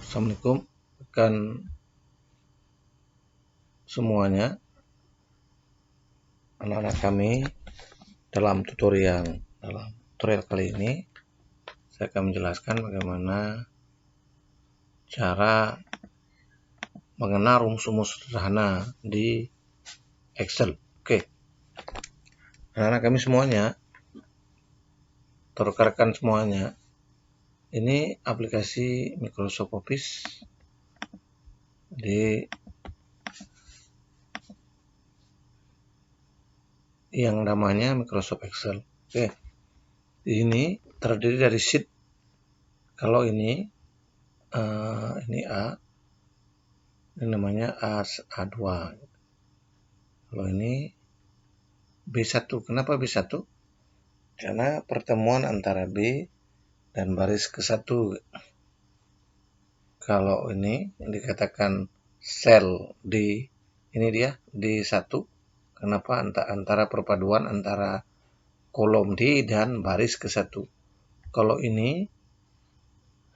Assalamualaikum rekan semuanya, anak-anak kami. Dalam tutorial kali ini saya akan menjelaskan bagaimana cara mengenal rumus-rumus sederhana di Excel. Oke, anak-anak kami semuanya, rekan-rekan semuanya, ini aplikasi Microsoft Office yang namanya Microsoft Excel. Oke, ini terdiri dari sheet. Kalau ini A, ini namanya A2. Kalau ini B1. Kenapa B1? Karena pertemuan antara B dan baris ke-1. Kalau ini dikatakan sel D, ini dia D1. Kenapa? Antara perpaduan antara kolom D dan baris ke-1. Kalau ini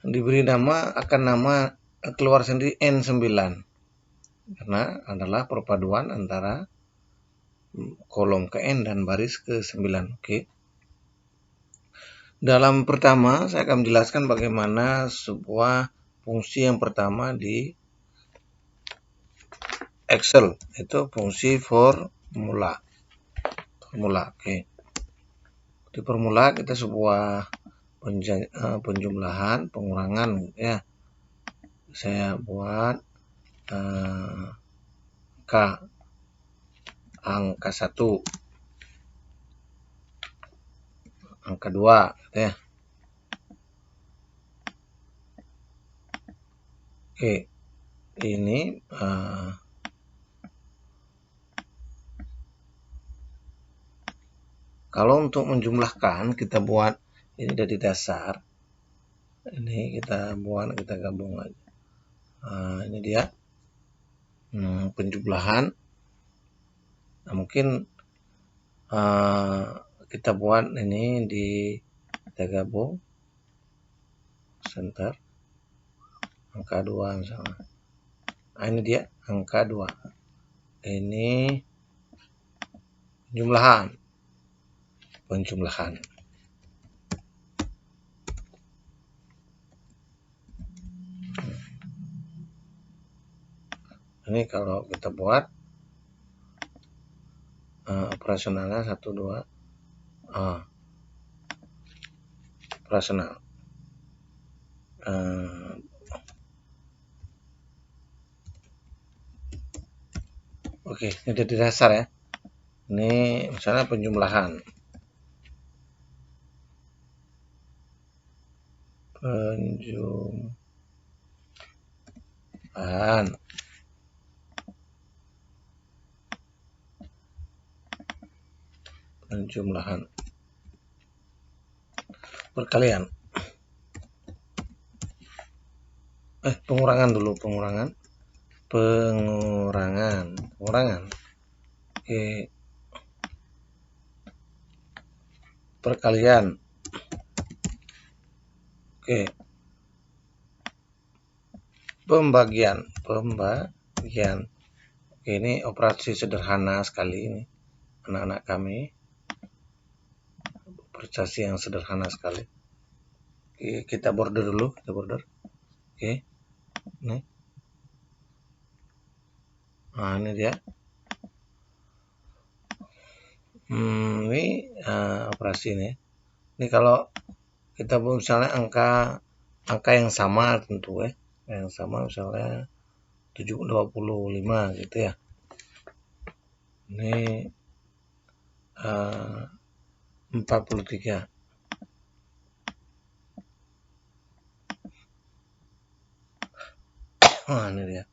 diberi nama, akan nama keluar sendiri N9, karena adalah perpaduan antara kolom ke N dan baris ke-9. Oke. Dalam pertama saya akan menjelaskan bagaimana sebuah fungsi yang pertama di Excel, itu fungsi formula. Oke. Di formula kita sebuah penjumlahan, pengurangan ya. Saya buat angka 1, angka 2 gitu ya. Oke, ini kalau untuk menjumlahkan kita buat ini dari dasar. Ini kita buat, kita gabung aja. Ini dia penjumlahan. Nah, mungkin kita buat ini kita gabung center angka 2 misalnya. Nah, ini dia angka 2. Ini penjumlahan. Ini kalau kita buat operasionalnya 1, 2, operasional. Oke, ini dari dasar ya. Ini misalnya penjumlahan. Penjumlahan perkalian. Pengurangan. Oke. Perkalian. Oke. Pembagian. Oke, ini operasi sederhana sekali ini, anak-anak kami. Operasi yang sederhana sekali. Oke, kita border dulu, Oke. Nih. Nah, ini dia. Ini operasi ini. Ini kalau kita misalnya angka yang sama tentu ya. Yang sama misalnya 25 gitu ya. Ini 43. Nah, ini dia.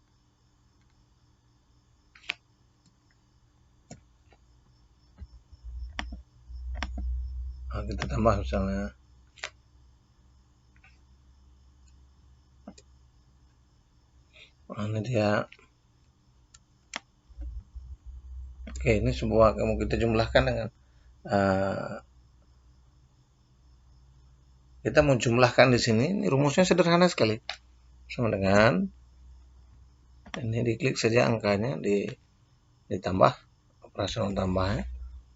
Nah, kita tambah misalnya ini dia. Oke, ini sebuah kamu kita jumlahkan dengan kita mau jumlahkan di sini. Ini rumusnya sederhana sekali. sama dengan ini, diklik saja angkanya, ditambah operasional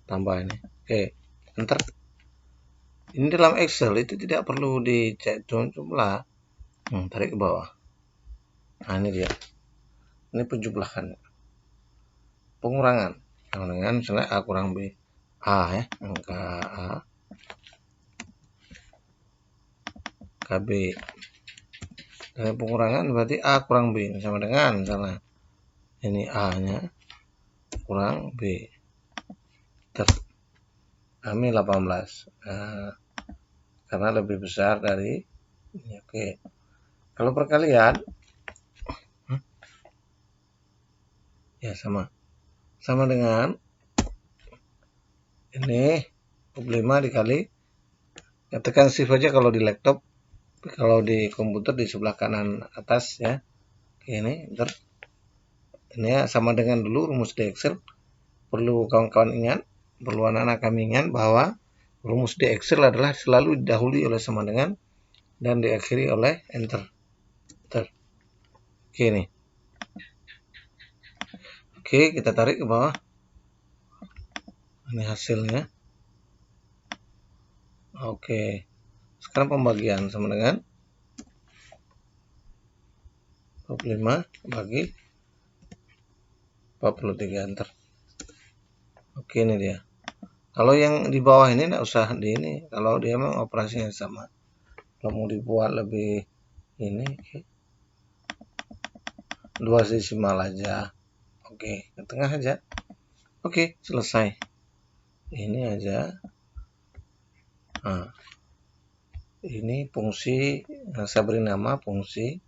tambah ini. Oke, enter. Ini dalam Excel itu tidak perlu dicek jumlah. Tarik ke bawah. Nah, ini dia. Ini penjumlahan. Pengurangan. Sama dengan misalnya A kurang B. A ya, angka A. KB. Dan pengurangan berarti A kurang B. Sama dengan misalnya ini A-nya kurang B. Kami 18. Nah, karena lebih besar dari ini. Oke. Kalau perkalian ya sama dengan ini 25 dikali, katakan shift aja kalau di laptop, kalau di komputer di sebelah kanan atas ya. Oke, ini enter. Ini ya sama dengan dulu rumus di Excel. Perlu kawan-kawan ingat, perlu anak-anak kami ingat bahwa rumus di Excel adalah selalu didahului oleh sama dengan dan diakhiri oleh enter. Oke, ini. Oke, kita tarik ke bawah. Ini hasilnya. Oke. Sekarang pembagian sama dengan 25 bagi 43, enter. Oke, ini dia. Kalau yang di bawah ini enggak usah di ini, kalau dia memang operasinya sama. Kalau mau dibuat lebih ini, oke. 2 desimal aja. Oke, ke tengah aja. Oke, selesai. Ini aja. Nah, ini fungsi, saya beri nama fungsi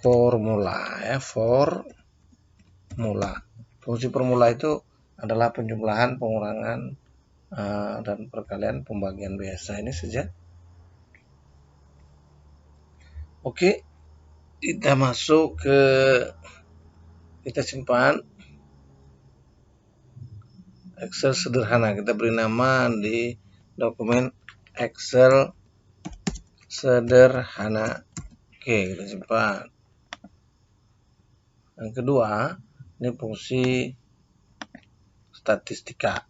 formula ya, formula. Fungsi formula itu adalah penjumlahan, pengurangan, dan perkalian, pembagian biasa. Ini saja. Oke, kita masuk ke, kita simpan Excel sederhana. Kita beri nama di dokumen Excel sederhana. Oke, kita simpan. Yang kedua, ini fungsi statistika.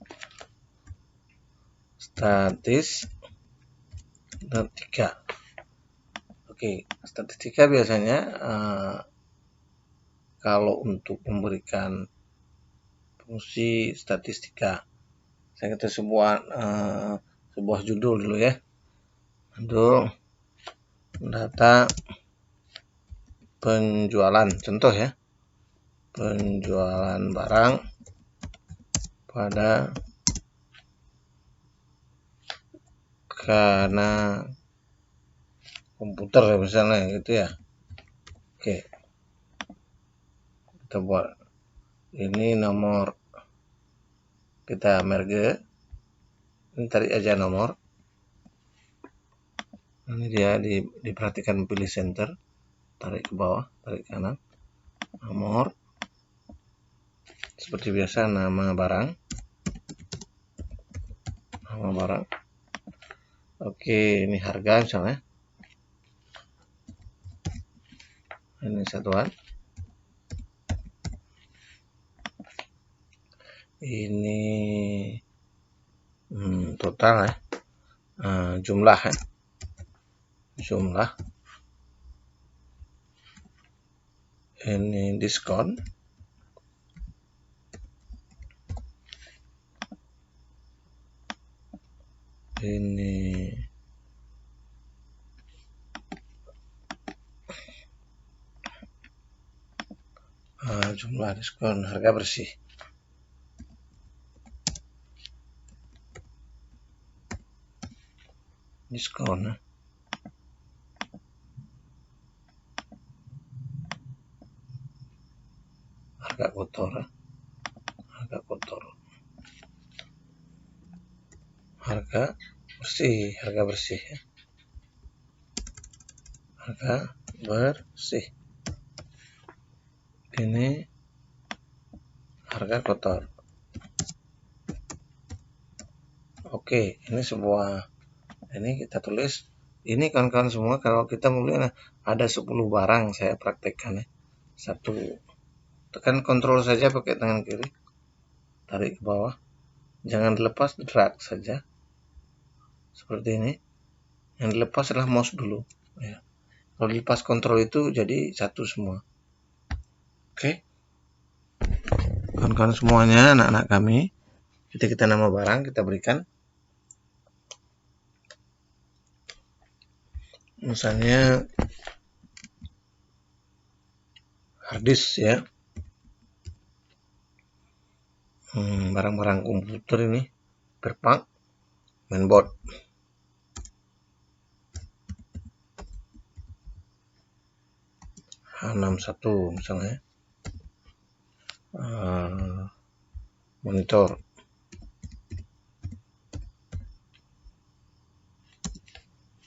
Oke, statistika biasanya kalau untuk memberikan fungsi statistika, saya kata sebuah judul dulu ya. Untuk data penjualan, contoh ya, penjualan barang pada karena komputer misalnya gitu ya. Oke, kita buat ini nomor, kita merge, ini tarik aja nomor. Ini dia, diperhatikan pilih center, tarik ke bawah, tarik kanan, nomor, seperti biasa nama barang. Oke, ini harga misalnya, ini satuan, ini total ya, jumlah ya, ini diskon, ini jumlah diskon, harga bersih. Diskon. Harga kotor. Harga bersih ya. Harga bersih. Ini harga kotor. Oke, ini ini kita tulis. Ini kawan-kawan semua, kalau kita mulai ada 10 barang, saya praktekkan ya. 1, tekan kontrol saja pakai tangan kiri, tarik ke bawah, jangan dilepas, drag saja seperti ini. Yang dilepas adalah mouse dulu ya. Kalau dilepas kontrol itu jadi satu semua. Oke, kawan-kawan semuanya, anak-anak kami, kita nama barang, kita berikan misalnya harddisk ya, barang-barang komputer ini, perpak, mainboard, H61 misalnya, monitor,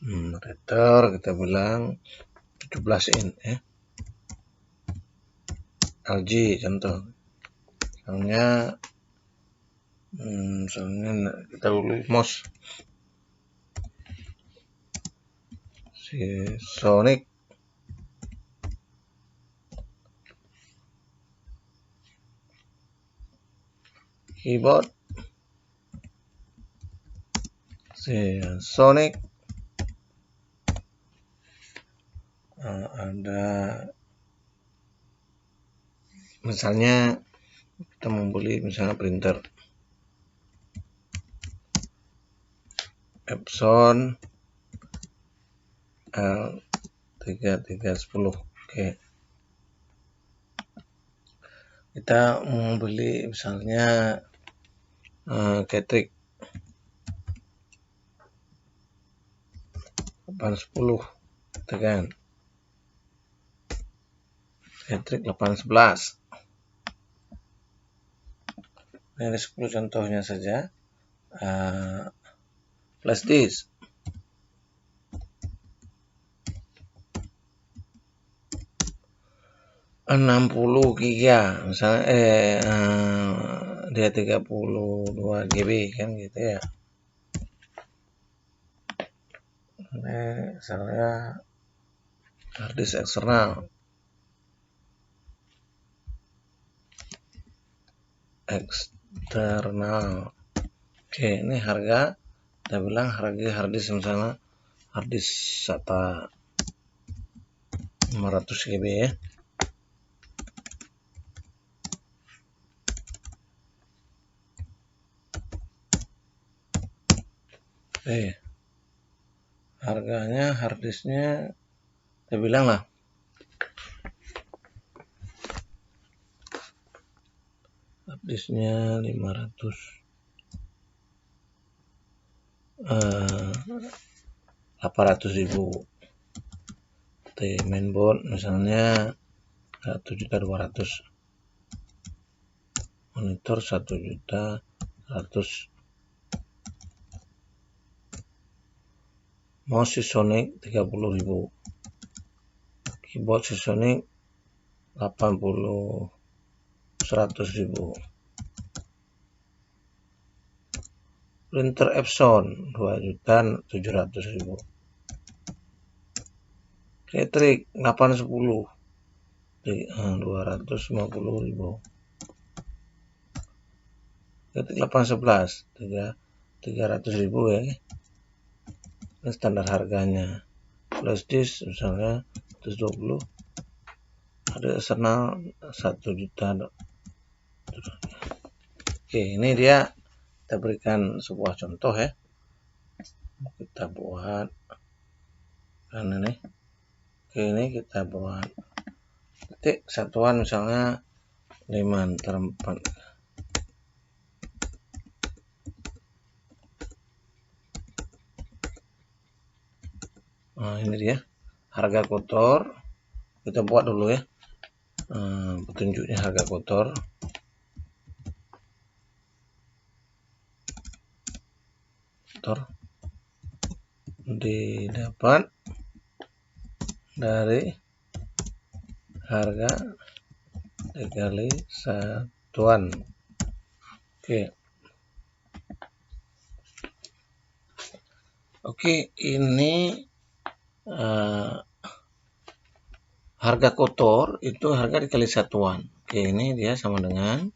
monitor kita bilang 17 in ya, LG contoh, misalnya kita tulis mouse Sonic, keyboard Sonic, ada misalnya kita membeli misalnya printer Epson L3310. Oke, kita membeli misalnya Catrick 810, tekan Catrick 811. Ini 10 contohnya saja. Flash disk 60 giga misalnya, dia 32 GB kan gitu ya. Ini misalnya harddisk eksternal Oke, ini harga, kita bilang harga harddisk misalnya harddisk SATA 500 GB ya. Oke, harganya harddisknya kita bilang lah harddisknya 800.000. Mainboard misalnya 1.200.000, monitor 1.100.000, mouse Sonic 30.000, keyboard Sonic 100.000, printer Epson 2.700.000, Catrick 810 250.000, Catrick 811 300.000 ya. Ini standar harganya. Flash disk misalnya 120, ada eksternal 1 juta. Oke, ini dia kita berikan sebuah contoh ya. Kita buat kan ini. Oke, ini kita buat titik satuan misalnya 5 per 4. Nah, ini dia harga kotor. Kita buat dulu ya. Petunjuknya harga kotor. Didapat dari harga dikali satuan. Oke. Oke, ini harga kotor itu harga dikali satuan. Oke, ini dia sama dengan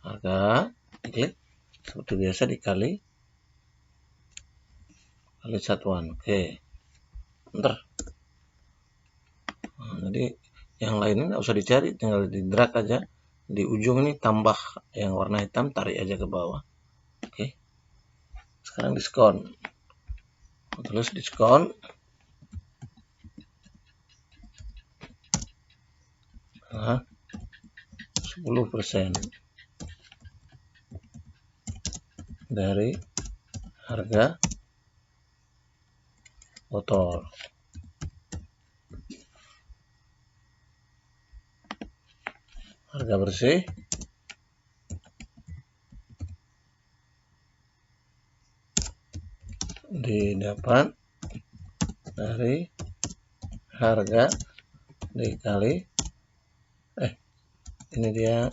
harga diklik seperti biasa dikali satuan. Oke, bentar. Nah, jadi yang lainnya nggak usah dicari, tinggal di drag aja di ujung ini, tambah yang warna hitam, tarik aja ke bawah. Oke, sekarang diskon, terus diskon. Nah, 10% dari harga kotor. Harga bersih didapat dari harga dikali ini dia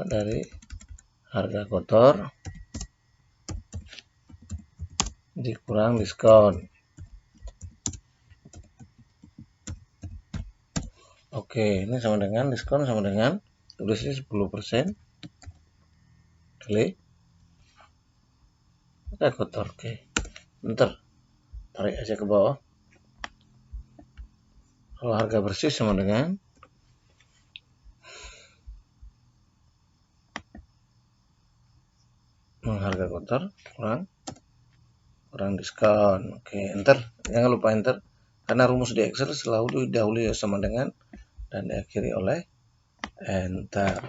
dari harga kotor dikurang diskon. Oke, ini sama dengan diskon sama dengan tulisnya 10% kali harga kotor. Oke, bentar, tarik aja ke bawah. Kalau harga bersih sama dengan harga kotor kurang diskon. Oke, enter, jangan lupa enter, karena rumus di Excel selalu didahului sama dengan dan diakhiri oleh enter.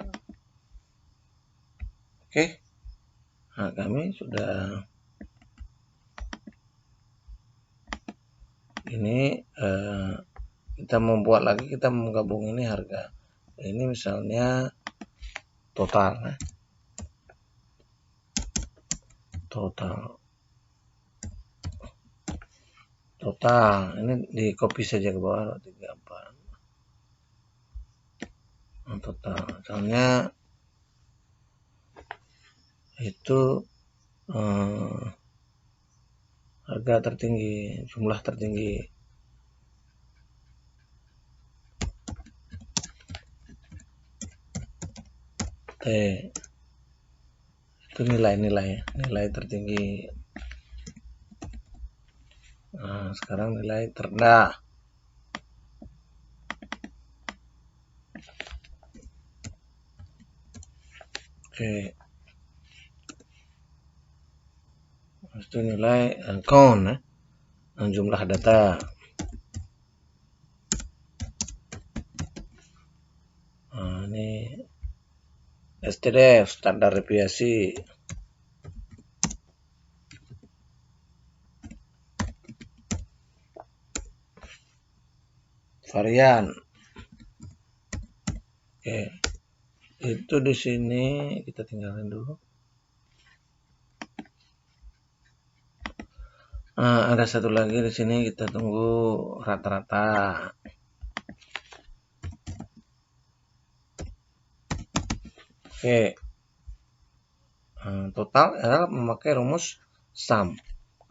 Oke, nah kami sudah ini kita membuat lagi, kita menggabung ini harga ini, misalnya total ini di copy saja ke bawah 34. Total misalnya itu harga tertinggi, jumlah tertinggi. T itu nilai tertinggi. Nah, sekarang nilai terendah. Oke, itu nilai count jumlah data. Nah, ini STDF, standar deviasi. Varian. Oke, itu di sini kita tinggalin dulu. Nah, ada satu lagi di sini, kita tunggu rata-rata. Oke, total adalah memakai rumus sum.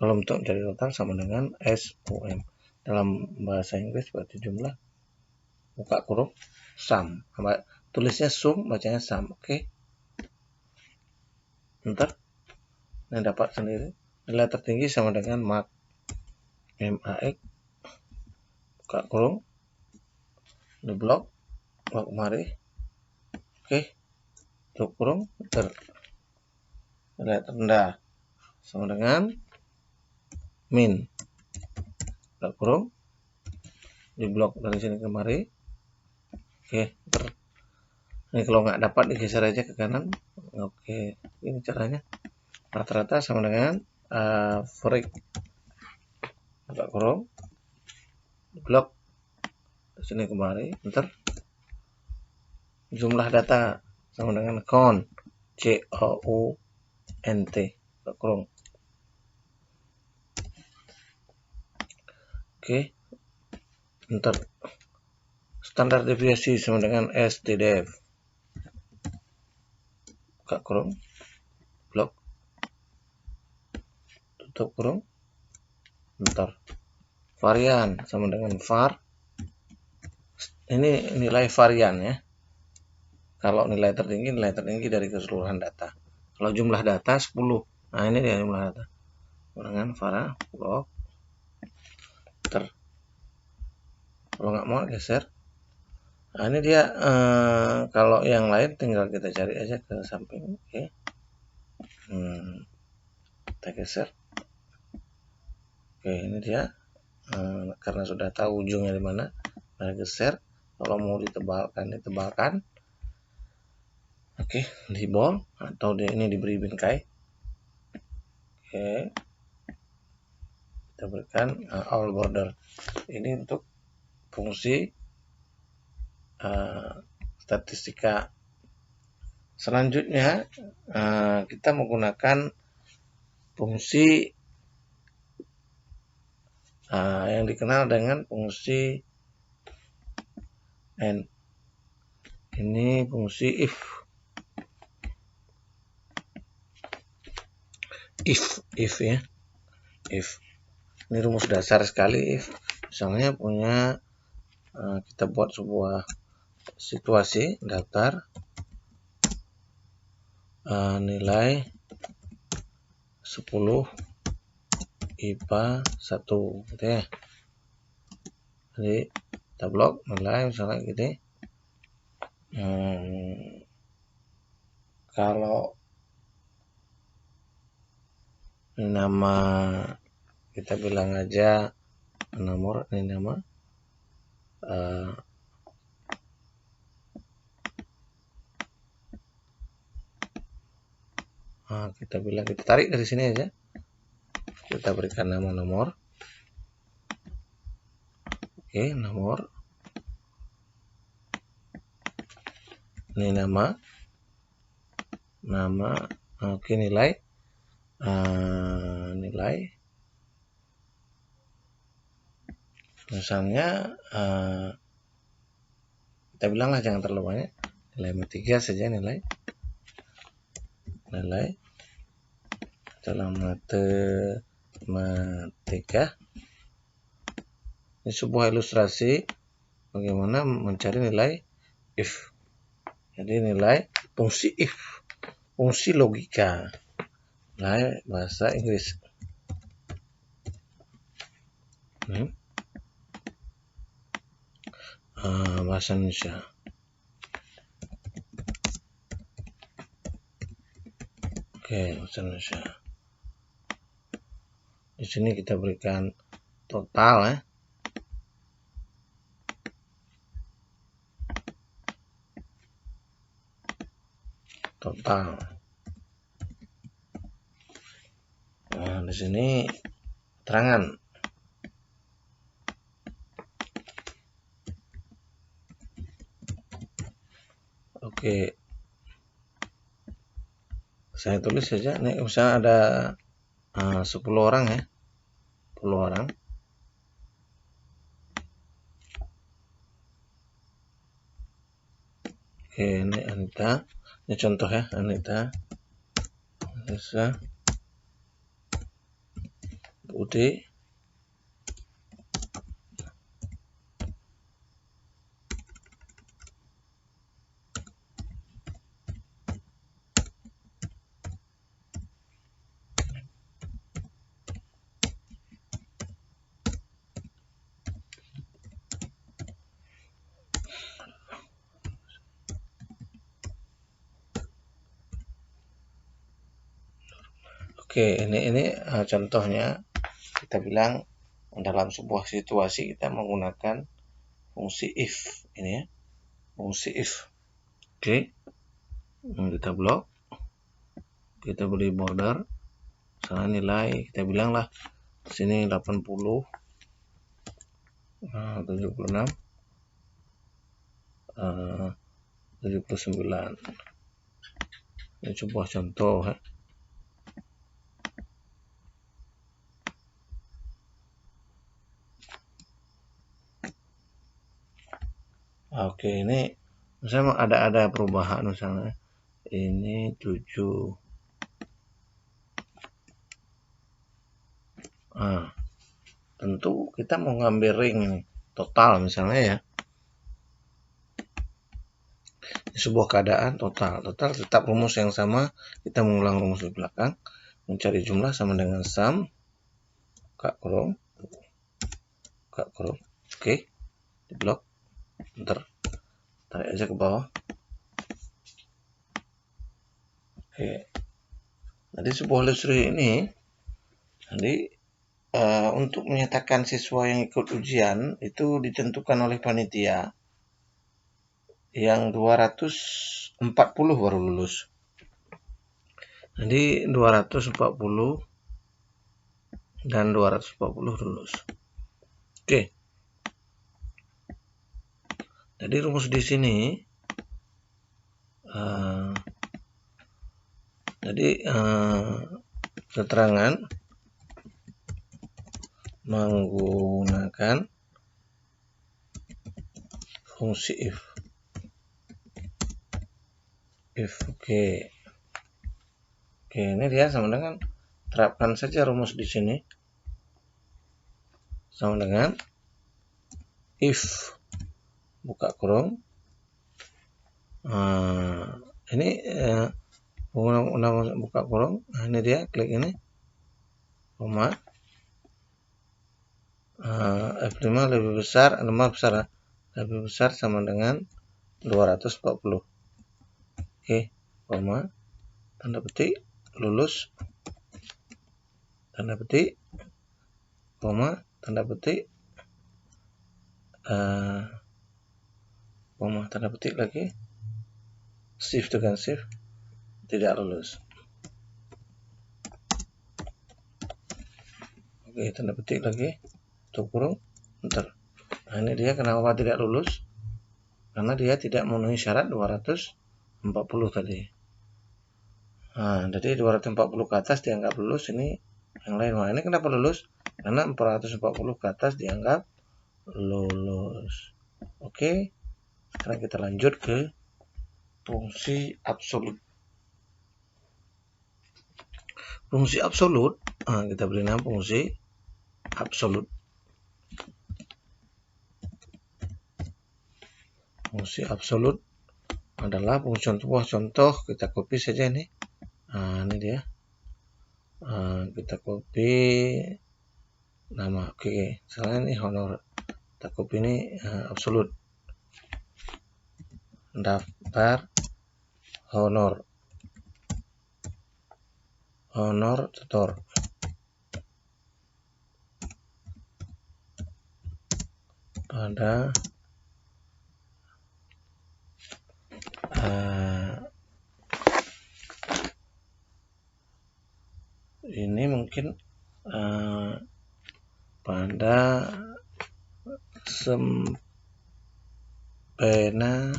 Kalau untuk mencari total sama dengan SUM. Dalam bahasa Inggris berarti jumlah, buka kurung, sum. Tulisnya sum, bacanya sum. Oke, ntar ini dapat sendiri. Nilai tertinggi sama dengan MAX. MAX, buka kurung, di blok kemari. Oke, tutup kurung, nilai terendah sama dengan min, buka kurung, di blok dari sini kemari. Oke, ini kalau nggak dapat digeser aja ke kanan. Oke, ini caranya. Rata-rata sama dengan average, buka kurung, blok di sini kemari. Ntar jumlah data sama dengan count, COUNT, buka kurung. Oke, ntar standar deviasi sama dengan STDF, buka kurung, blok, tutup kurung, Bentar. Varian sama dengan var. Ini nilai varian ya. Kalau nilai tertinggi dari keseluruhan data. Kalau jumlah data 10. Nah, ini dia jumlah data. Dengan var blok. Bentar. Kalau nggak mau geser. Nah, ini dia kalau yang lain tinggal kita cari aja ke samping. Oke. Kita geser. Oke, ini dia. Karena sudah tahu ujungnya di mana, kita geser. Kalau mau ditebalkan. Oke, di bold atau ini diberi bingkai. Oke. Kita berikan all border. Ini untuk fungsi statistika. Selanjutnya kita menggunakan fungsi yang dikenal dengan fungsi AND. Ini fungsi if ya. If ini rumus dasar sekali. If misalnya kita buat sebuah situasi daftar nilai 10 IPA 1 gitu ya. Jadi kita blok nilai misalnya gini. Kalau nama kita bilang aja nomor, ini nama kita tarik dari sini aja, kita berikan nama nomor. Oke, nomor, ini nama, oke, nilai, misalnya kita bilanglah jangan terlalu banyak, nilai 3 saja, nilai dalam matematika. Ini sebuah ilustrasi bagaimana mencari nilai if. Jadi nilai fungsi if, fungsi logika, nilai bahasa Inggris. Bahasa Indonesia. Oke, bahasa Indonesia. Di sini kita berikan total ya. Total. Nah, di sini keterangan. Oke. Saya tulis saja. Nih, misalnya ada 10 orang ya. 10 orang. Oke, ini Anita. Ini contoh ya, Anita, Anissa, Budi, Oke, ini contohnya. Kita bilang dalam sebuah situasi kita menggunakan fungsi if ini ya, fungsi if. Oke, kita blok, kita beri border, misalnya nilai kita bilang lah di sini 80, 76, 79. Ini sebuah contoh ya. Oke, ini misalnya ada perubahan, misalnya ini 7. tentu kita mau ngambil ring ini total misalnya ya. Di sebuah keadaan total tetap rumus yang sama, kita mengulang rumus di belakang, mencari jumlah sama dengan sum buka kurung. Oke, di blok, ntar tarik aja ke bawah. Oke, jadi sebuah illustrasi ini untuk menyatakan siswa yang ikut ujian itu ditentukan oleh panitia yang 240 baru lulus. Jadi 240 dan 240 lulus. Oke. Jadi rumus di sini keterangan menggunakan fungsi if. Oke, ini dia sama dengan, terapkan saja rumus di sini sama dengan if buka kurung. Ini undang buka kurung. Nah, ini dia, klik ini, koma, F5 lebih besar, lebih besar sama dengan 240. Oke, koma, tanda petik, lulus, tanda petik, koma, tanda petik, koma, tanda petik lagi, shift dengan shift, tidak lulus. Oke, tanda petik lagi, tutup kurung, enter. Nah, ini dia kenapa tidak lulus, karena dia tidak memenuhi syarat 240 tadi. Nah, jadi 240 ke atas dianggap lulus, ini yang lain. Nah, ini kenapa lulus? Karena 440 ke atas dianggap lulus. Oke, sekarang kita lanjut ke fungsi absolut. Fungsi absolut, kita beri nama fungsi absolut. Fungsi absolut adalah contoh, kita copy saja ini. Ini dia. Kita copy nama. Oke, misalnya ini honor. Kita copy ini absolut. Daftar honor tutor. Pada ini mungkin pada pena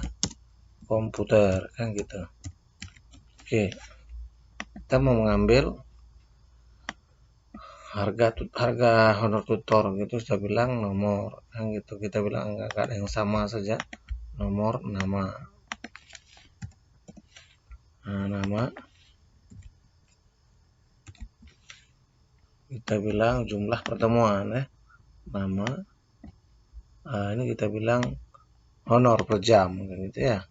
komputer, kan gitu. Oke, kita mau mengambil harga honor tutor gitu, sudah bilang nomor, kan gitu. Kita bilang angka yang sama saja, nomor, nama. Nama kita bilang jumlah pertemuan ya, nama. Ini kita bilang honor per jam, gitu ya,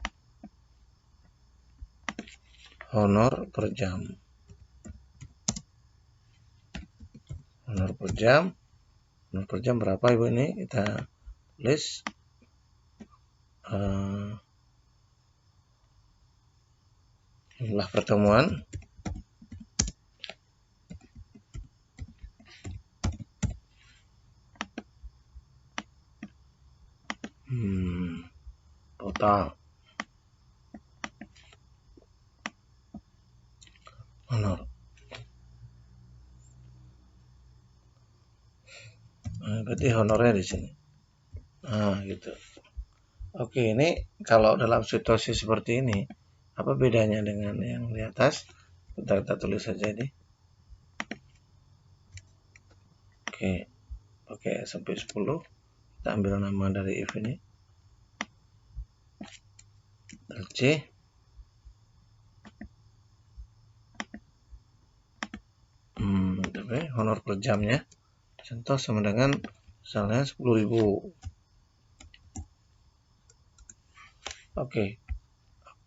honor per jam. Honor per jam berapa ibu, ini kita tulis jumlah pertemuan total honor. Berarti honornya di sini. Gitu. Oke, ini kalau dalam situasi seperti ini, apa bedanya dengan yang di atas? Kita tulis saja ini. Oke, sampai 10. Kita ambil nama dari if ini. C. Honor per jamnya Contoh sama dengan misalnya 10.000. Oke.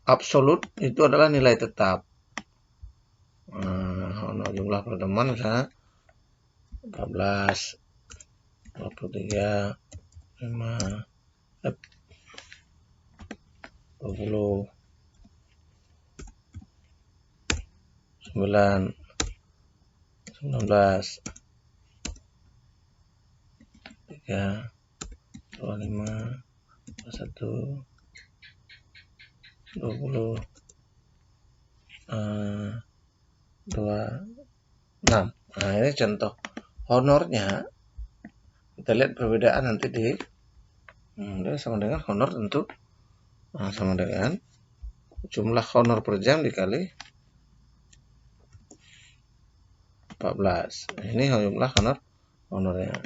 Absolut itu adalah nilai tetap. Honor jumlah pertemuan misalnya 14, 23, 5, 20, 9, 19, 3, 25, 21, 20, 26. Nah, ini contoh honornya. Kita lihat perbedaan nanti di sama dengan honor tentu sama dengan jumlah honor per jam dikali 14. Ini jumlah honornya.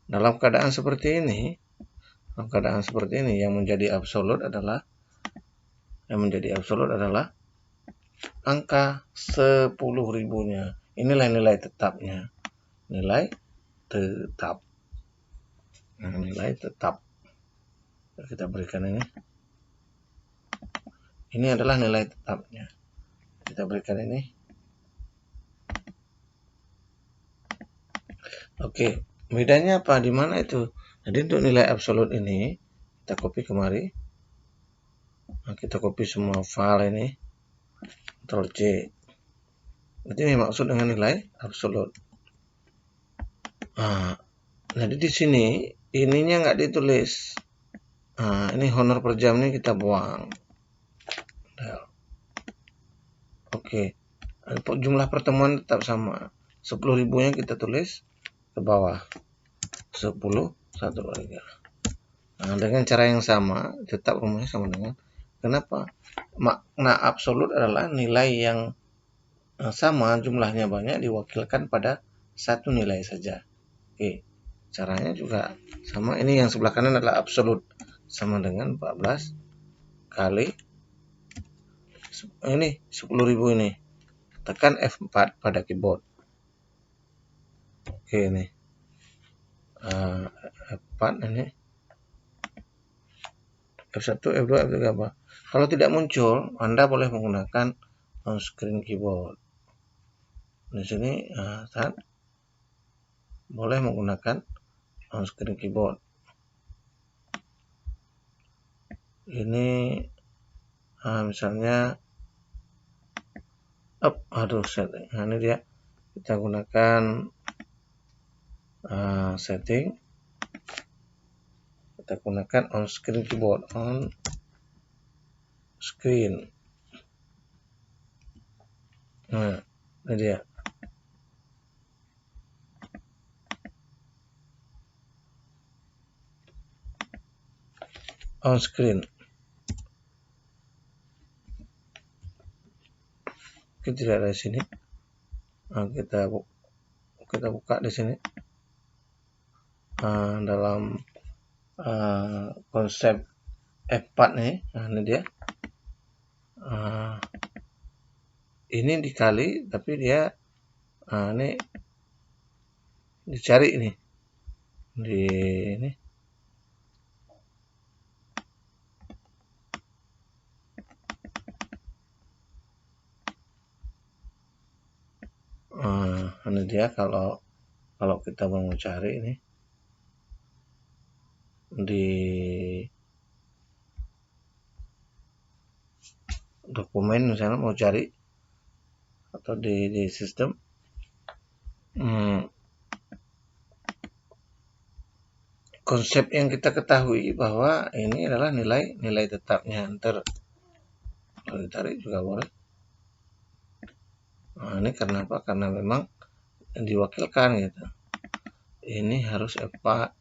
Dalam keadaan seperti ini yang menjadi absolut adalah angka 10.000-nya. Inilah nilai tetapnya. Nilai tetap. Nilai tetap. Kita berikan ini. Ini adalah nilai tetapnya. Kita berikan ini. Oke, bedanya apa? Di mana itu? Jadi untuk nilai absolut ini kita copy kemari. Nah, kita copy semua file ini. Ctrl C. Berarti ini maksud dengan nilai absolut. Nah, jadi di sini ininya nggak ditulis. Nah, ini honor per jam ini kita buang. Oke. Jumlah pertemuan tetap sama. 10.000-nya kita tulis ke bawah. 10, 1, 2, 3. Nah, dengan cara yang sama, tetap rumusnya sama dengan. Kenapa? Makna absolut adalah nilai yang sama, jumlahnya banyak, diwakilkan pada satu nilai saja. Oke. Caranya juga sama. Ini yang sebelah kanan adalah absolut. Sama dengan 14 kali ini 10.000 ini. Tekan F4 pada keyboard. Oke, ini F4 ini. F1, F2, F3 apa. Kalau tidak muncul, Anda boleh menggunakan on screen keyboard. Di sini saat boleh menggunakan on screen keyboard. Ini misalnya setting. Nah, ini dia. Kita gunakan setting. Kita gunakan on screen keyboard. On screen. Nah, ini dia. On screen. Kita tidak ada di sini. Nah, kita buka di sini. Dalam konsep F4 nih, nah ini dia. Ini dikali, tapi dia ini dicari ini di ini. Ini dia kalau kita mau cari ini di dokumen misalnya mau cari atau di sistem konsep yang kita ketahui bahwa ini adalah nilai tetapnya. Enter kalau ditarik juga boleh. Nah, ini karena apa? Karena memang diwakilkan gitu. Ini harus F4.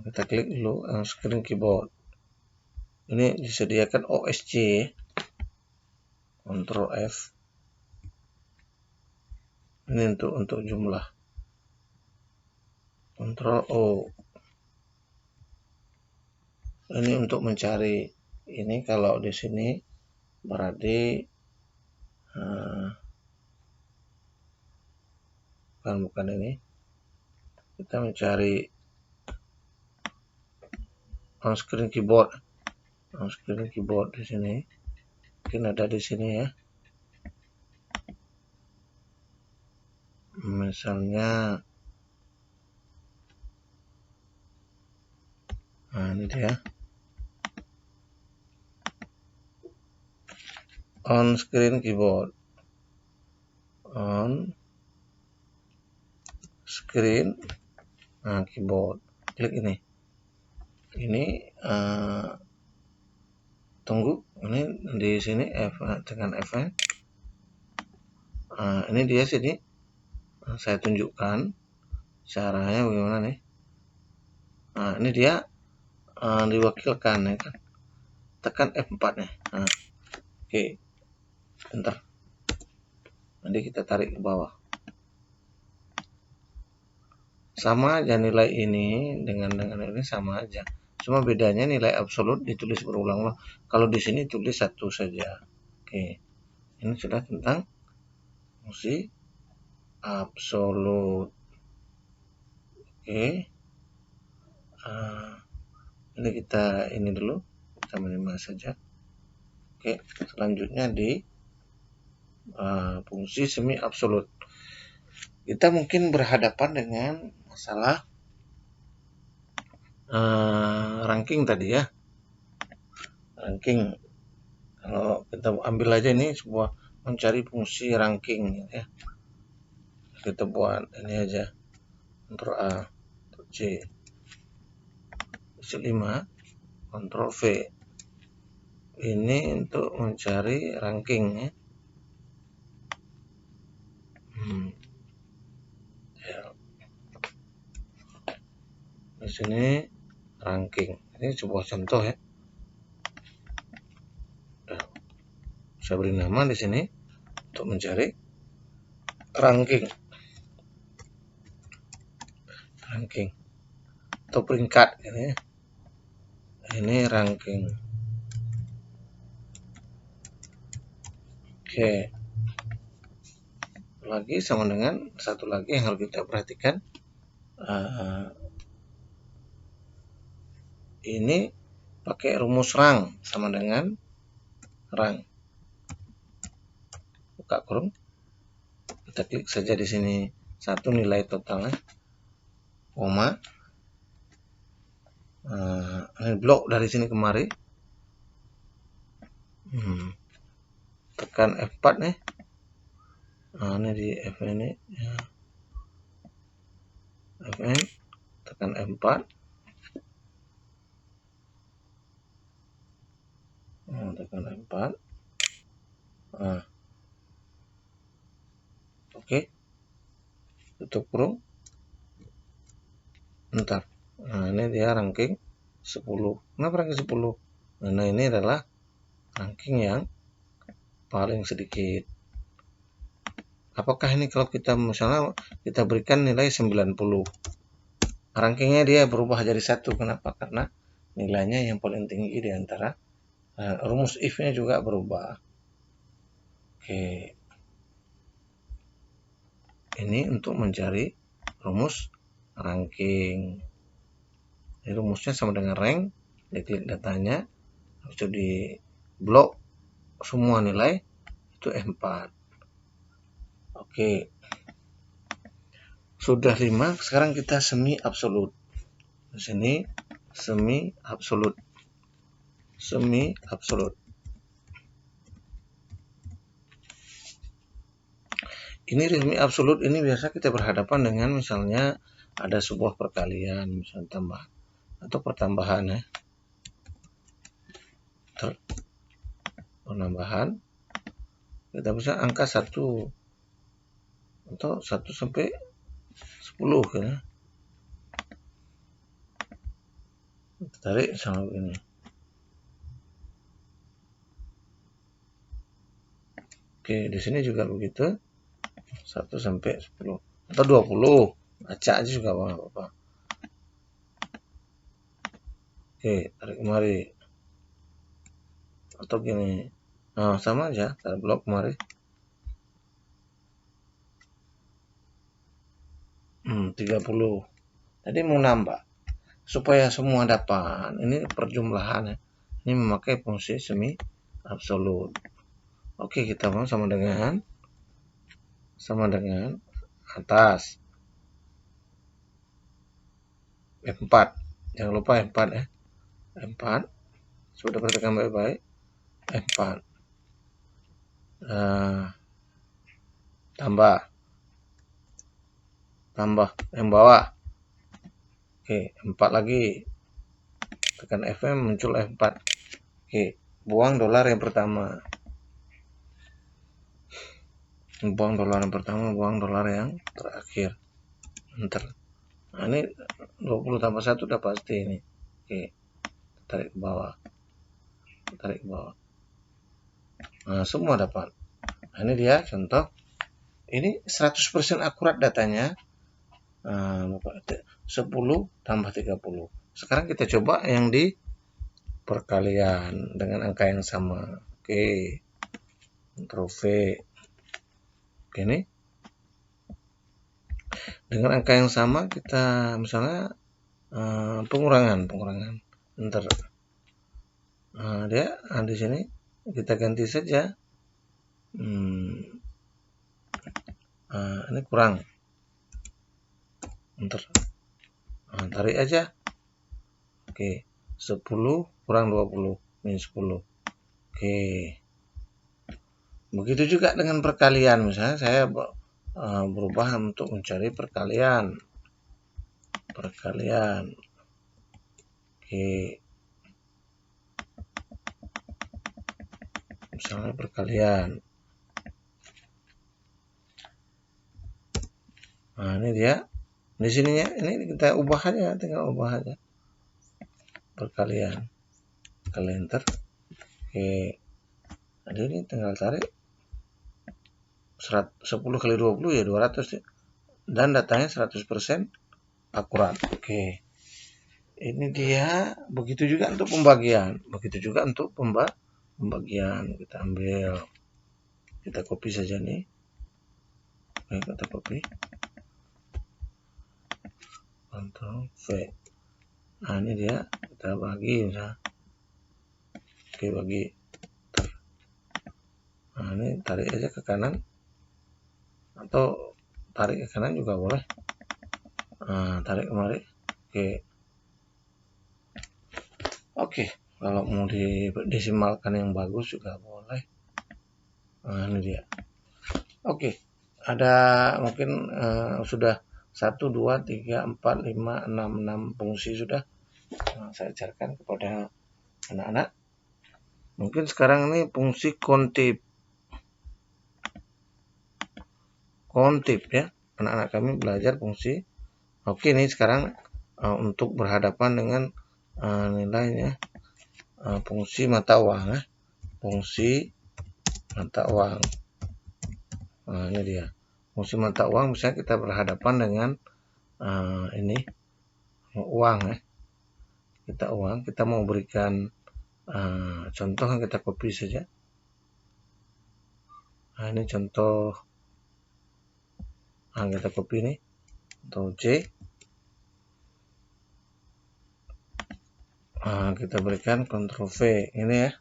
Kita klik dulu screen keyboard. Ini disediakan OSC. Ctrl F. Ini untuk jumlah. Ctrl O. Ini untuk mencari. Ini kalau di sini berarti bukan ini. Kita mencari on screen keyboard. On screen keyboard di sini. Mungkin ada di sini ya. Misalnya, nah ini dia. On screen keyboard. On screen keyboard. Klik ini. Ini tunggu. Ini di sini dengan F-nya. Ini dia sini. Saya tunjukkan caranya bagaimana nih. Nah, ini dia diwakilkan ya kan. Tekan F4 nih. Oke. Bentar. Nanti kita tarik ke bawah. Sama aja nilai ini dengan ini sama aja. Cuma bedanya nilai absolut ditulis berulang-ulang. Kalau di sini tulis satu saja. Oke. Ini sudah tentang fungsi absolut. Oke. Ini kita ini dulu. Kita minimal saja. Oke. Selanjutnya di fungsi semi absolut. Kita mungkin berhadapan dengan masalah ranking tadi ya. Ranking. Kalau kita ambil aja ini sebuah mencari fungsi ranking ya. Kita buat ini aja. Ctrl A, Ctrl C. Fungsi 5, Ctrl V. Ini untuk mencari ranking ya. Di sini ranking. Ini sebuah contoh ya. Saya beri nama di sini untuk mencari ranking. Ranking atau peringkat ini. Ini ranking. Oke. Lagi sama dengan satu lagi yang harus kita perhatikan. Ini pakai rumus rang sama dengan rang. Buka kurung. Kita klik saja di sini satu nilai totalnya, koma. Ini blok dari sini kemari. Tekan F4 nih. Ini di F ini. Ya. Fn. Tekan F4. Tekan F4. Oke. Tutup kurung. Bentar. Ini dia ranking 10. Kenapa ranking 10? Nah, ini adalah ranking yang paling sedikit. Apakah ini kalau kita misalnya kita berikan nilai 90, rankingnya dia berubah jadi 1. Kenapa? Karena nilainya yang paling tinggi di antara rumus if-nya juga berubah. Oke. Ini untuk mencari rumus ranking. Jadi rumusnya sama dengan rank. Diklik datanya, itu di blok semua nilai itu F4. Oke. Sudah 5, sekarang kita semi absolut. Di sini semi absolut. Semi absolut. Ini semi absolut ini biasa kita berhadapan dengan misalnya ada sebuah perkalian, misalnya tambah atau pertambahan ya. Penambahan. Kita bisa angka 1 atau 1 sampai 10 ya. Kita tarik sama begini. Oke, di sini juga begitu. 1 sampai 10 atau 20. Acak aja juga apa-apa. Oke, tarik kemari. Atau gini. Nah, sama aja, tarik blok kemari. 30. Jadi mau nambah supaya semua dapat. Ini perjumlahan ya. Ini memakai fungsi semi absolut. Oke, kita mau sama dengan atas F4. Jangan lupa F4 ya. F4. Sudah perhatikan baik-baik. F4. Tambah yang bawah. Oke, 4 lagi. Tekan F5 muncul F4. Oke, buang dolar yang pertama. Buang dolar yang pertama, buang dolar yang terakhir. Enter. Nah, ini 20 tambah 1 udah pasti ini. Oke, tarik ke bawah. Nah, semua dapat. Nah, ini dia contoh. Ini 100% akurat datanya. 10 tambah 30. Sekarang kita coba yang di perkalian dengan angka yang sama. Oke. Ctrl V. Oke, ini dengan angka yang sama kita misalnya pengurangan. Enter. Dia di sini kita ganti saja. Ini kurang. Enter. Tarik aja. Oke, 10 kurang 20 minus 10. Oke. Begitu juga dengan perkalian. Misalnya saya berubah untuk mencari perkalian. Oke. Misalnya perkalian. Nah, ini dia. Di sininya ini kita ubah aja, tinggal ubah aja. Perkalian. Kalian enter. Oke. Jadi ini tinggal tarik 10 kali 20 ya 200 ya. Dan datanya 100% akurat. Oke. Ini dia. Begitu juga untuk pembagian. Kita ambil. Kita copy saja nih. Oke, kita copy. Ctrl V. Nah, ini dia. Kita bagi misalnya. Oke, bagi. Nah, ini tarik aja ke kanan. Atau tarik ke kanan juga boleh. Nah, tarik kemari. Oke. Kalau mau didesimalkan yang bagus juga boleh. Nah, ini dia. Oke. Ada mungkin sudah 1, 2, 3, 4, 5, 6 fungsi sudah. Nah, saya ajarkan kepada anak-anak. Mungkin sekarang ini fungsi kontip ya. Anak-anak kami belajar fungsi. Oke, ini sekarang untuk berhadapan dengan nilainya fungsi mata uang ya. Fungsi mata uang. Nah, ini dia. Fungsi mata uang misalnya kita berhadapan dengan ini uang ya. Kita mau berikan contoh yang kita copy saja. Nah, ini contoh. Nah, kita copy ini. Atau C. Kita berikan Ctrl V. Ini ya.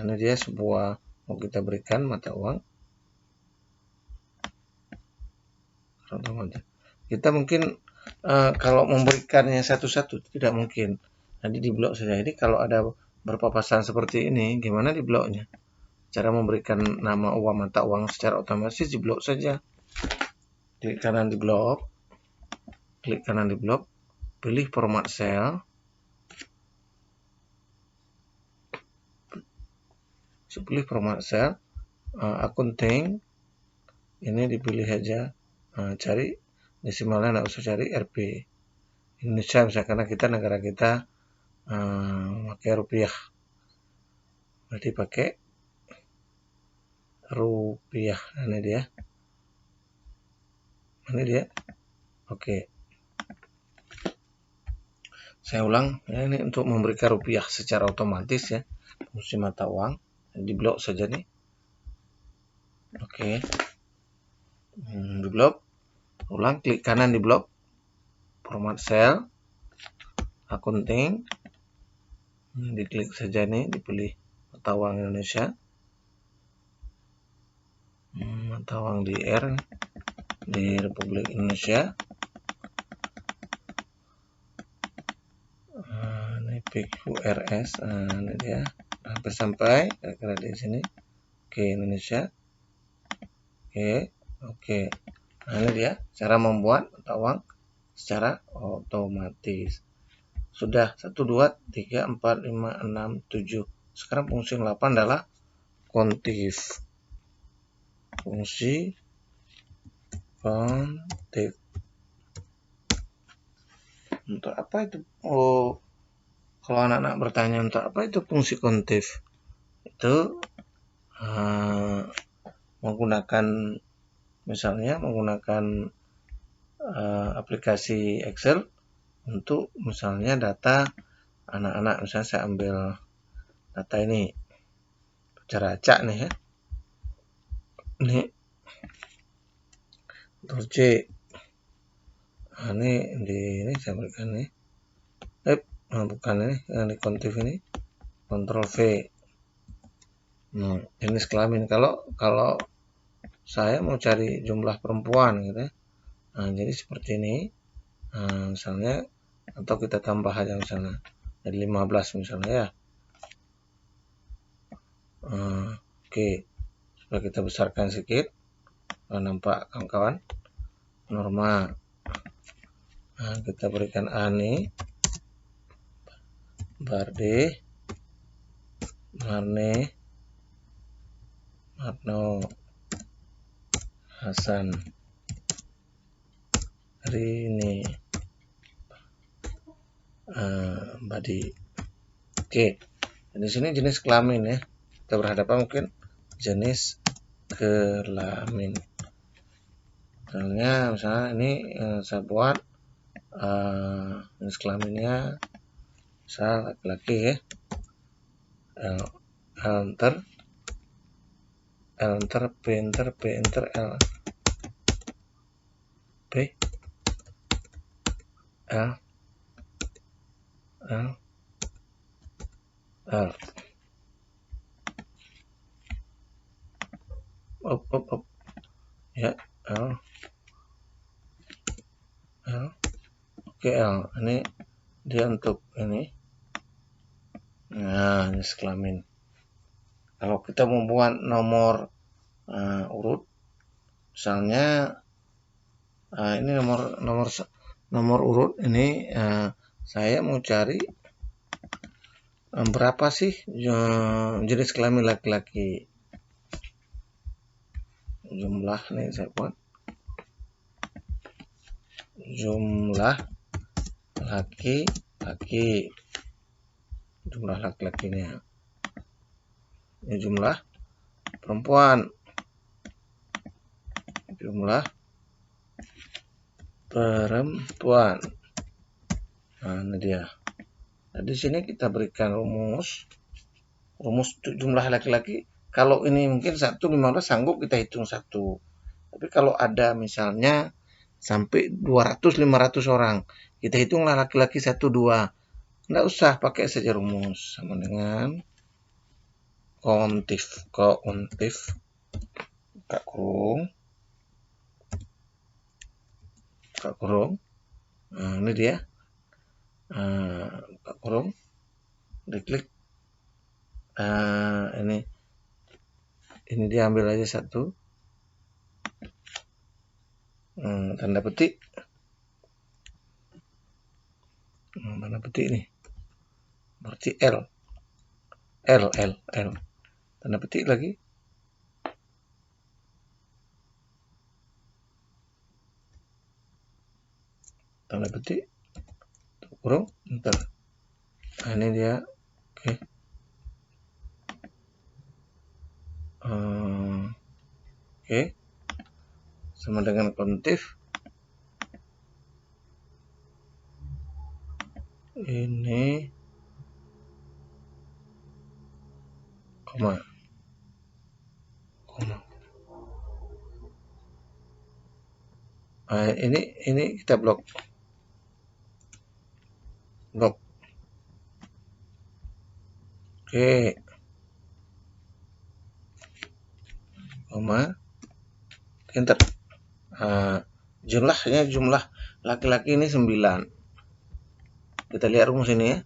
Ini dia sebuah mau kita berikan mata uang. Kita mungkin kalau memberikannya satu-satu tidak mungkin. Nanti di blok saja. Jadi kalau ada berpapasan seperti ini, gimana di bloknya? Cara memberikan nama uang mata uang secara otomatis di blok saja. Klik kanan di blok. Pilih format cell. Pilih format cell. Accounting. Ini dipilih aja. Cari desimalnya, nggak usah cari RP Indonesia misalnya, karena kita negara kita pakai rupiah, berarti pakai rupiah. Ini dia. Oke, saya ulang ya, ini untuk memberikan rupiah secara otomatis ya, fungsi mata uang di blok saja nih. Oke, di blok. Ulang, klik kanan di blok, format cell, accounting, diklik saja nih, dipilih mata uang Indonesia, mata uang di R, di Republik Indonesia. Ini PQRS, ini dia, sampai kira-kira di sini. Oke, Indonesia. Oke. Nah, ini dia cara membuat mata uang secara otomatis. Sudah 1, 2, 3, 4, 5, 6, 7. Sekarang fungsi 8 adalah kontif. Fungsi kontif. Untuk apa itu? Kalau anak-anak bertanya untuk apa itu fungsi kontif? Itu menggunakan aplikasi Excel untuk misalnya data anak-anak. Misalnya saya ambil data ini, cara acak nih ya. Ini Ctrl C. Nah, ini saya berikan nih. Bukan ini, yang di kontif ini. Ctrl V. Jenis kelamin. Kalau saya mau cari jumlah perempuan gitu ya. Nah, jadi seperti ini. Misalnya, atau kita tambah aja misalnya jadi 15 misalnya ya. Oke, supaya kita besarkan sedikit, nampak kawan-kawan. Norma, kita berikan A nih, Barde, Marne, Marno, Hasan, Rini, Badi. Oke, di sini jenis kelamin ya. Kita berhadapan mungkin jenis kelamin. Misalnya ini saya buat jenis kelaminnya misal laki-laki ya. Enter, P enter, L, P, L, up ya, L, oke, L ini dia untuk ini. Nah, jenis kelamin. Kalau kita membuat nomor urut, misalnya ini nomor urut ini, saya mau cari berapa sih jenis kelamin laki-laki. Jumlah nih saya buat jumlah laki-laki, jumlah laki-lakinya. Ini jumlah perempuan, jumlah perempuan. Nah, ini dia. Nah, di sini kita berikan rumus jumlah laki-laki. Kalau ini mungkin 1, 15 sanggup kita hitung 1. Tapi kalau ada misalnya sampai 200-500 orang, kita hitunglah laki-laki 1, 2. Nggak usah pakai saja rumus sama dengan kontif, buka kurung. Nah, ini dia. Buka kurung, diklik. Ini diambil aja 1. Tanda petik. Tanda petik nih. Berarti L. Tanda petik lagi. Tanda petik. Kurung, enter. Nah, ini dia. Oke. Oke. Sama dengan kontif. Ini koma. Ini kita blok. Oke, koma, enter. Jumlah laki-laki ini 9. Kita lihat rumus ini ya.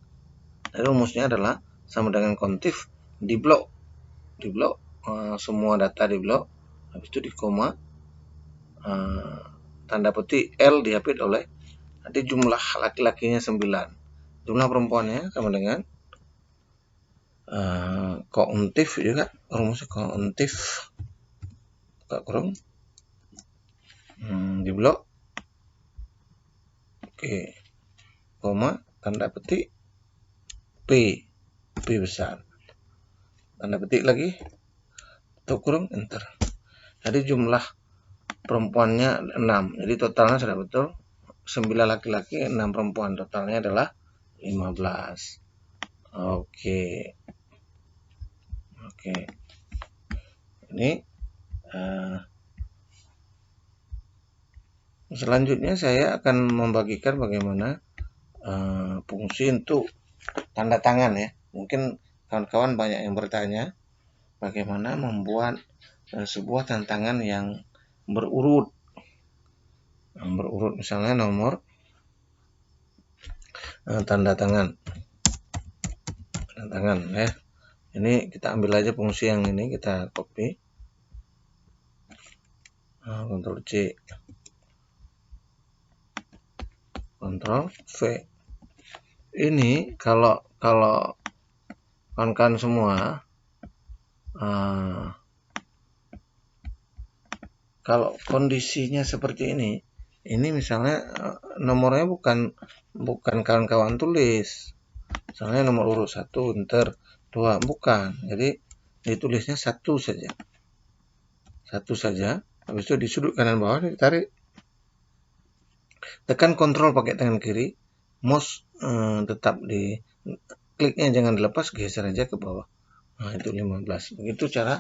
Rumusnya adalah sama dengan kontif di blok, semua data di blok, habis itu di koma, tanda petik L dihapus oleh, nanti jumlah laki-lakinya 9, jumlah perempuannya sama dengan kontif juga, rumusnya kontif buka kurung di blok, oke, koma, tanda petik P besar, tanda petik lagi, tutup kurung, enter. Jadi jumlah perempuannya 6, jadi totalnya sudah betul 9 laki-laki 6 perempuan, totalnya adalah 15. Oke, ini selanjutnya saya akan membagikan bagaimana fungsi untuk tanda tangan ya. Mungkin kawan-kawan banyak yang bertanya bagaimana membuat sebuah tanda tangan yang berurut. Misalnya nomor tanda tangan ya. Ini kita ambil aja fungsi yang ini, kita copy, Ctrl C, Ctrl V. Ini kalau kawan-kawan semua, kalau kondisinya seperti ini misalnya nomornya bukan kawan-kawan tulis, misalnya nomor urut 1, enter, 2, bukan. Jadi ditulisnya 1 saja. Habis itu di sudut kanan bawah ditarik. Tekan Ctrl pakai tangan kiri, mouse tetap di kliknya jangan dilepas, geser aja ke bawah. Nah, itu 15. Begitu cara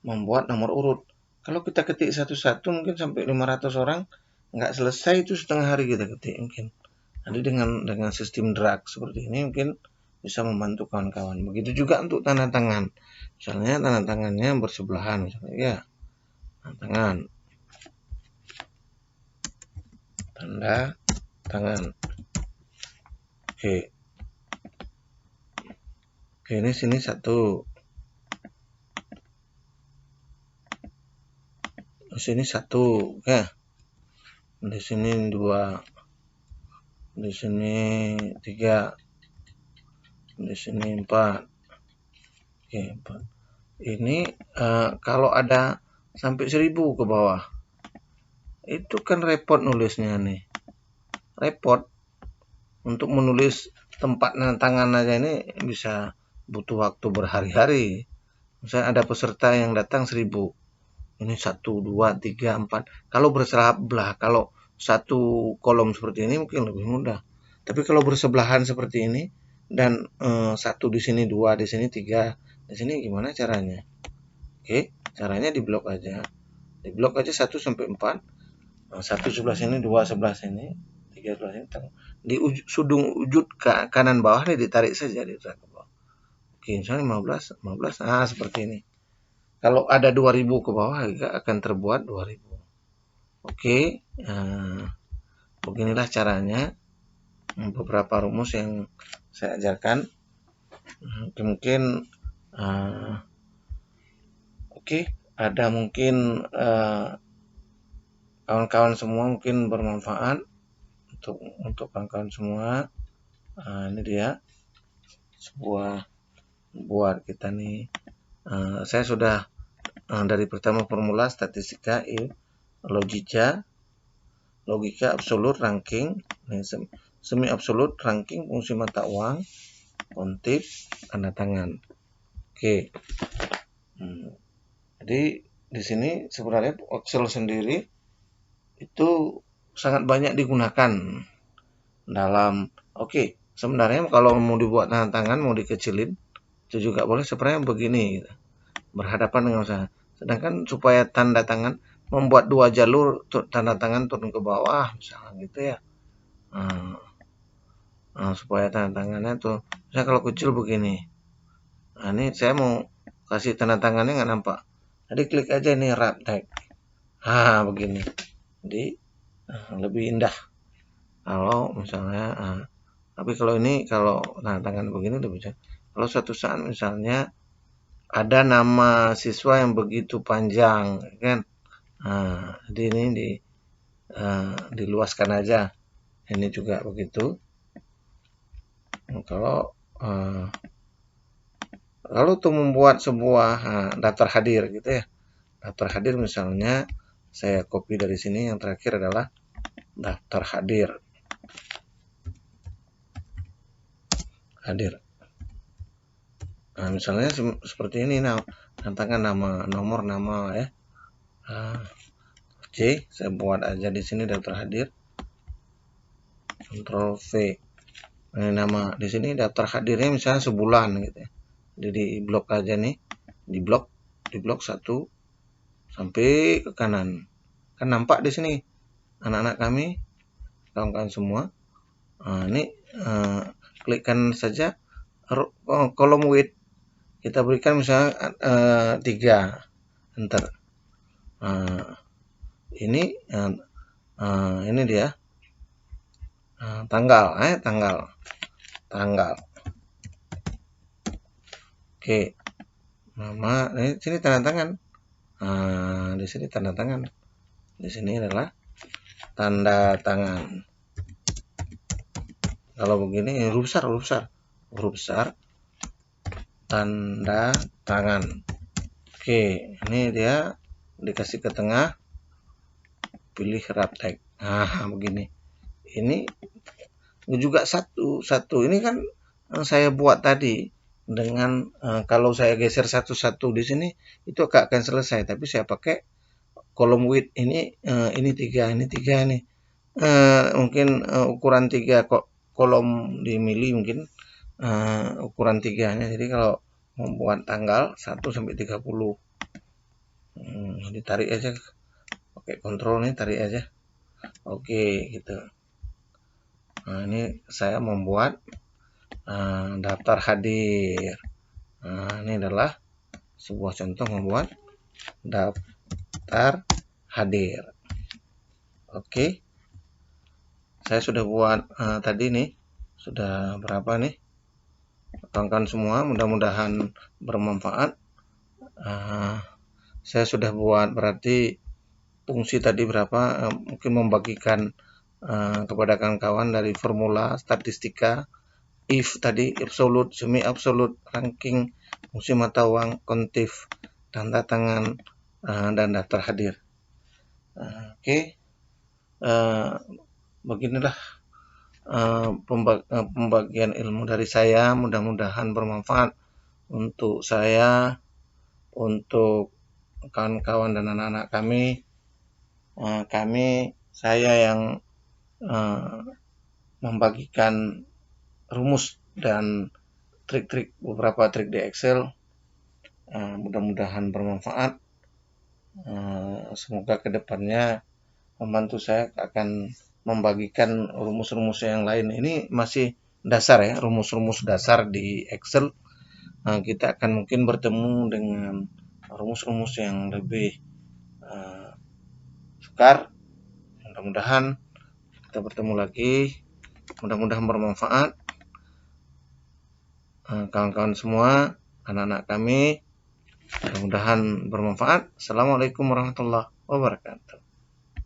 membuat nomor urut. Kalau kita ketik satu-satu mungkin sampai 500 orang, nggak selesai itu setengah hari kita ketik mungkin. Jadi dengan sistem drag seperti ini mungkin bisa membantu kawan-kawan. Begitu juga untuk tanda tangan. Misalnya tanda tangannya bersebelahan, misalnya ya, tanda tangan. Oke, ini sini 1, di sini 1 ya, di sini 2, di sini 3, di sini 4. Oke, 4. Ini kalau ada sampai 1000 ke bawah, itu kan repot nulisnya nih. Repot untuk menulis tempat tangan aja ini bisa butuh waktu berhari-hari. Misalnya ada peserta yang datang 1000. Ini 1, 2, 3, 4. Kalau bersebelah, kalau satu kolom seperti ini mungkin lebih mudah. Tapi kalau bersebelahan seperti ini dan 1 di sini, 2 di sini, 3 di sini, gimana caranya? Oke, caranya diblok aja. Diblok aja 1 sampai 4. 1 sebelah sini, 2 sebelah sini, 3 sebelah sini. Di sudung ujung kanan bawah nih ditarik saja, ditarik ke bawah. Oke, misalnya 15. Nah, seperti ini. Kalau ada 2000 ke bawah akan terbuat 2000. Oke, beginilah caranya. Beberapa rumus yang saya ajarkan. Mungkin ada mungkin kawan-kawan semua mungkin bermanfaat untuk kawan-kawan semua. Ini dia sebuah buat kita nih. Saya sudah dari pertama formula, statistika, logika absolut, ranking, semi absolut, ranking, fungsi mata uang, kontif, tanda tangan. Oke. Jadi di sini sebenarnya Excel sendiri itu sangat banyak digunakan dalam sebenarnya kalau mau dibuat tanda tangan, mau dikecilin itu juga boleh, sebenarnya begini gitu, berhadapan dengan usaha. Sedangkan supaya tanda tangan membuat 2 jalur tanda tangan turun ke bawah misalnya gitu ya. Supaya tanda tangannya tuh misalnya kalau kecil begini. Nah, ini saya mau kasih tanda tangannya nggak nampak. Jadi klik aja ini wrap text. Begini. Jadi lebih indah kalau misalnya tapi kalau ini kalau tanda tangan begini udah bisa. Kalau suatu saat misalnya ada nama siswa yang begitu panjang kan. Jadi ini diluaskan aja. Ini juga begitu. Kalau lalu untuk membuat sebuah daftar hadir gitu ya. Daftar hadir misalnya saya copy dari sini, yang terakhir adalah daftar hadir. Nah, misalnya seperti ini, tantangan nama, nomor nama ya. C, saya buat aja di sini daftar hadir. Ctrl V. Ini nama di sini daftar hadirnya misalnya sebulan gitu ya. Jadi di blok aja nih, di blok 1 sampai ke kanan. Kan nampak di sini anak-anak kami, kawan-kawan semua. Ini klikkan saja kolom width, kita berikan misalnya 3, enter. Ini dia tanggal. Oke, nama ini sini tanda tangan. Di sini tanda tangan. Di sini adalah tanda tangan. Kalau begini huruf besar, tanda tangan. Oke, ini dia dikasih ke tengah, pilih wrap text. Begini. Ini juga satu. Ini kan saya buat tadi dengan kalau saya geser satu-satu di sini itu akan selesai. Tapi saya pakai kolom width ini 3 nih. Mungkin ukuran 3 kolom di mili mungkin ukuran 3-nya. Jadi kalau membuat tanggal 1 sampai 30. Ditarik aja pakai kontrol nih, tarik aja. Oke, gitu. Nah, ini saya membuat daftar hadir. Ini adalah sebuah contoh membuat daftar hadir. Oke. Saya sudah buat tadi nih. Sudah berapa nih? Kawan-kawan semua, mudah-mudahan bermanfaat. Saya sudah buat berarti fungsi tadi berapa, mungkin membagikan kepada kawan-kawan dari formula statistika, if tadi, absolute, semi absolute, ranking, fungsi mata uang, kontif, tanda tangan, dan daftar hadir. Oke. Beginilah pembagian ilmu dari saya, mudah-mudahan bermanfaat untuk saya, untuk kawan-kawan dan anak-anak kami. Saya yang membagikan rumus dan beberapa trik di Excel. Mudah-mudahan bermanfaat. Semoga kedepannya membantu saya akan membagikan rumus-rumus yang lain. Ini masih dasar ya, rumus-rumus dasar di Excel. Kita akan mungkin bertemu dengan rumus-rumus yang lebih sukar. Mudah-mudahan kita bertemu lagi. Mudah-mudahan bermanfaat. Kawan-kawan semua, anak-anak kami, mudah-mudahan bermanfaat. Assalamualaikum warahmatullahi wabarakatuh.